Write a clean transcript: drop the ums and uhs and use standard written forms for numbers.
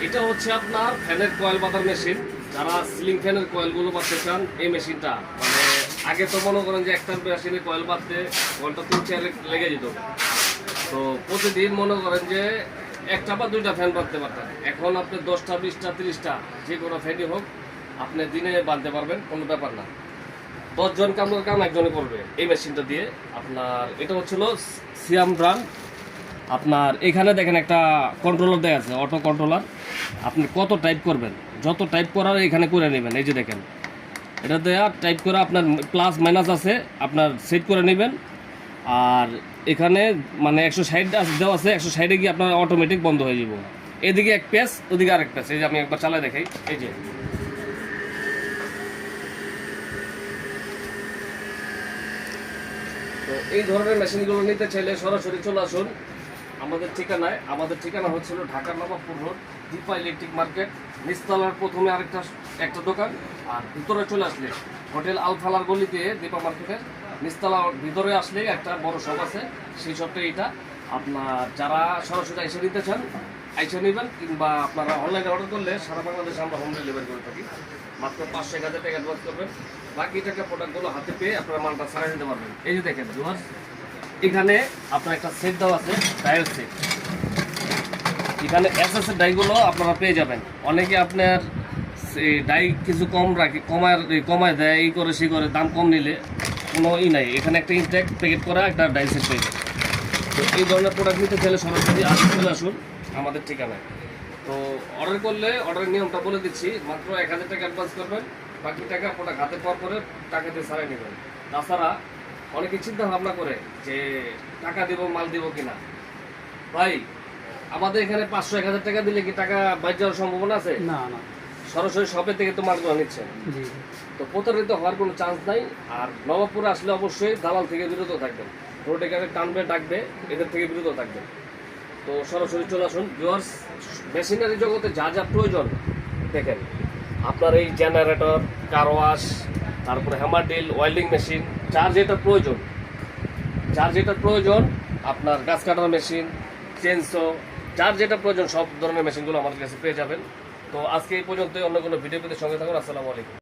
এটা হচ্ছে আপনার ফ্যানের কয়েল বাঁধার মেশিন। যারা সিলিং ফ্যানের কয়েলগুলো বাঁধতে চান এই মেশিনটা, মানে আগে তো মনে করেন যে একটা মেশিনে কয়েল বাঁধতে কয়েলটা 3-4 লেগে যেত। তো প্রতিদিন মনে করেন যে একটা বা দুইটা ফ্যান বাঁধতে পারতেন। এখন আপনি 10টা 20টা 30টা যে কোনো ফ্যানই হোক আপনি দিনে বাঁধতে পারবেন, কোনো ব্যাপার না। 10 জন কামলার কাম একজনে করবে এই মেশিনটা দিয়ে। আপনার এটা হচ্ছিল সিয়াম ব্র্যান্ড। আপনার এখানে দেখেন একটা কন্ট্রোলার দেওয়া আছে, অটো কন্ট্রোলার। আপনি কত টাইপ করবেন, যত টাইপ করার এখানে করে নেবেন। এই যে দেখেন, এটা দেওয়া টাইপ করে আপনার প্লাস মাইনাস আছে, আপনার সেট করে নেবেন। আর এখানে মানে 160 দেওয়া আছে, 160-এ গিয়ে আপনার অটোমেটিক বন্ধ হয়ে যাব। এদিকে এক পেস, ওদিকে আরেক পেস। এই যে আমি একবার চালাই দেখাই। এই যে তো এই ধরনের মেশিনগুলো নিতে চাইলে সরাসরি চলে আসুন আমাদের ঠিকানায়। আমাদের ঠিকানা হচ্ছিল ঢাকার Nawabpur road, Dipa electric market, নিচতলার প্রথমে একটা দোকান। আর ভিতরে চলে আসলে হোটেল আলফালার গলিতে দীপা মার্কেটের নিচতলার ভিতরে আসলেই একটা বড় শপ আছে, সেই শপটা এইটা। আপনার যারা সরাসরি এসে নিতে চান এসে নেবেন, কিংবা আপনারা অনলাইনে অর্ডার করলে সারা বাংলাদেশে আমরা হোম ডেলিভারি করে থাকি। মাত্র 500-1000 টাকা অ্যাডভান্স করবেন, বাকি টাকা প্রোডাক্টগুলো হাতে পেয়ে আপনারা মালটা ছাড়াই নিতে পারবেন। এই যে দেখেন ভিউয়ার্স, এখানে আপনার একটা সেট দেওয়া আছে, ডায়াল সেট। এখানে এসএসের ডাইগুলো আপনারা পেয়ে যাবেন। অনেকে আপনার ডাই কিছু কম রাখে, কমায় দেয়, এই করে সেই করে, দাম কম নিলে কোনো নাই। এখানে একটা ইনটেক প্যাকেট করা একটা ডাই সেট পেয়ে যাবেন। তো এই ধরনের প্রোডাক্ট নিতে চাইলে সরাসরি চলে আসুন আমাদের ঠিকানায়। তো অর্ডার করলে অর্ডারের নিয়মটা বলে দিচ্ছি। মাত্র 1000 টাকা অ্যাডভান্স করবেন, বাকি টাকা প্রোডাক্ট হাতে পাওয়ার পরে টাকা দিয়ে ছাড়াই নেবেন। তাছাড়া অনেকে চিন্তা ভাবনা করে যে টাকা দিব মাল দিব কিনা। ভাই, আমাদের এখানে 500-1000 টাকা দিলে কি টাকা বাইরে যাওয়ার সম্ভাবনা আছে? না না, সরাসরি শপে থেকে তো মালগুলো নিচ্ছেন। জি তো প্রতারিত হওয়ার কোনো চান্স নাই। আর নবাবপুরে আসলে অবশ্যই দালাল থেকে বিরত থাকবেন। রোডে গাড়ি টানবে ডাকবে, এদের থেকে বিরত থাকবেন। তো সরাসরি চলে আসুন ভিউয়ার্স। মেশিনারি জগতে যা যা প্রয়োজন দেখেন, আপনার এই জেনারেটর, কার ওয়াশ, তারপরে হ্যামার ড্রিল, ওয়েল্ডিং মেশিন, যার যেটা প্রয়োজন, আপনার গাছ কাটার মেশিন, চেনসো, যার যেটা প্রয়োজন সব ধরনের মেশিনগুলো আমাদের কাছে পেয়ে যাবেন। তো আজকে এই পর্যন্তই। অন্য কোনো ভিডিও পেতে সঙ্গে থাকুন। আসসালামু আলাইকুম।